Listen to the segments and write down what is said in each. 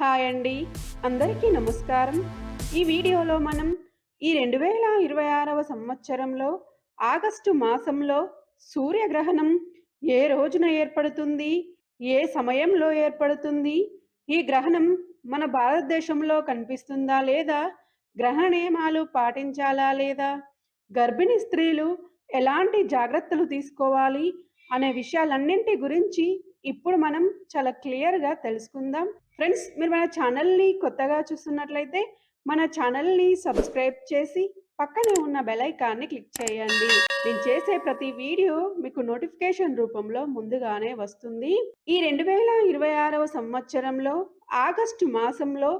Hi అండి, అందరికీ నమస్కారం. ఈ వీడియోలో మనం ఈ 2026వ సంవత్సరంలో ఆగస్టు మాసంలో సూర్యగ్రహణం ఏ రోజున ఏర్పడుతుంది, ఏ సమయంలో ఏర్పడుతుంది, ఈ గ్రహణం మన భారతదేశంలో కనిపిస్తుందా లేదా, గ్రహణ నియమాలు పాటించాలా లేదా, గర్భిణీ స్త్రీలు ఎలాంటి జాగ్రత్తలు తీసుకోవాలి అనే విషయాలన్నింటి గురించి ఇప్పుడు మనం చాలా క్లియర్గా తెలుసుకుందాం. ఫ్రెండ్స్, మీరు మన ఛానల్ని కొత్తగా చూస్తున్నట్లయితే మన ఛానల్ని సబ్స్క్రైబ్ చేసి పక్కనే ఉన్న బెల్ ఐకాన్ని క్లిక్ చేయండి. నేను చేసే ప్రతి వీడియో మీకు నోటిఫికేషన్ రూపంలో ముందుగానే వస్తుంది. ఈ 2026వ సంవత్సరంలో ఆగస్టు మాసంలో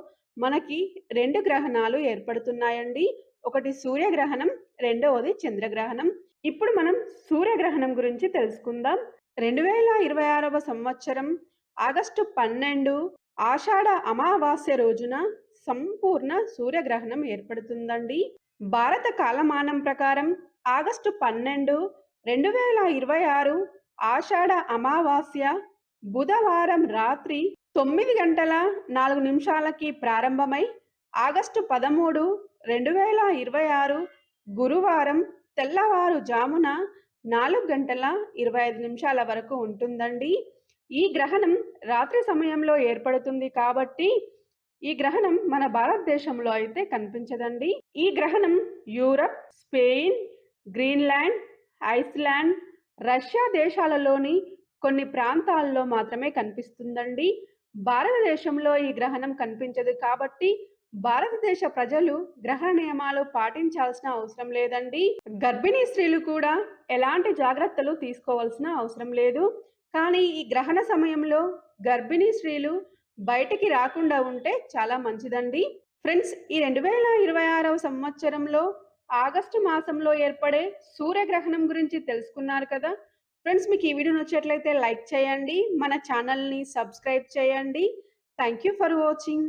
మనకి 2 గ్రహణాలు ఏర్పడుతున్నాయండి. ఒకటి సూర్యగ్రహణం, రెండవది చంద్రగ్రహణం. ఇప్పుడు మనం సూర్యగ్రహణం గురించి తెలుసుకుందాం. 2026వ సంవత్సరం ఆగస్టు 12 ఆషాఢ అమావాస్య రోజున సంపూర్ణ సూర్యగ్రహణం ఏర్పడుతుందండి. భారత కాలమానం ప్రకారం ఆగస్టు 12, 2026 ఆషాఢ అమావాస్య బుధవారం రాత్రి 9 గంటల 4 నిమిషాలకి ప్రారంభమై ఆగస్టు 13, 2026 గురువారం తెల్లవారుజామున 4 గంటల 25 నిమిషాల వరకు ఉంటుందండి. ఈ గ్రహణం రాత్రి సమయంలో ఏర్పడుతుంది కాబట్టి ఈ గ్రహణం మన భారతదేశంలో అయితే కనిపించదండి. ఈ గ్రహణం Europe, Spain, Greenland, Iceland, Russia దేశాలలోని కొన్ని ప్రాంతాల్లో మాత్రమే కనిపిస్తుందండి. భారతదేశంలో ఈ గ్రహణం కనిపించదు కాబట్టి భారతదేశ ప్రజలు గ్రహణ నియమాలు పాటించాల్సిన అవసరం లేదండి. గర్భిణీ స్త్రీలు కూడా ఎలాంటి జాగ్రత్తలు తీసుకోవాల్సిన అవసరం లేదు. కానీ ఈ గ్రహణ సమయంలో గర్భిణీ స్త్రీలు బయటికి రాకుండా ఉంటే చాలా మంచిదండి. ఫ్రెండ్స్, ఈ 2026వ సంవత్సరంలో ఆగస్టు మాసంలో ఏర్పడే సూర్యగ్రహణం గురించి తెలుసుకున్నారు కదా. ఫ్రెండ్స్, మీకు ఈ వీడియో నచ్చినట్లయితే లైక్ చేయండి, మన ఛానల్ని సబ్స్క్రైబ్ చేయండి. Thank you for watching.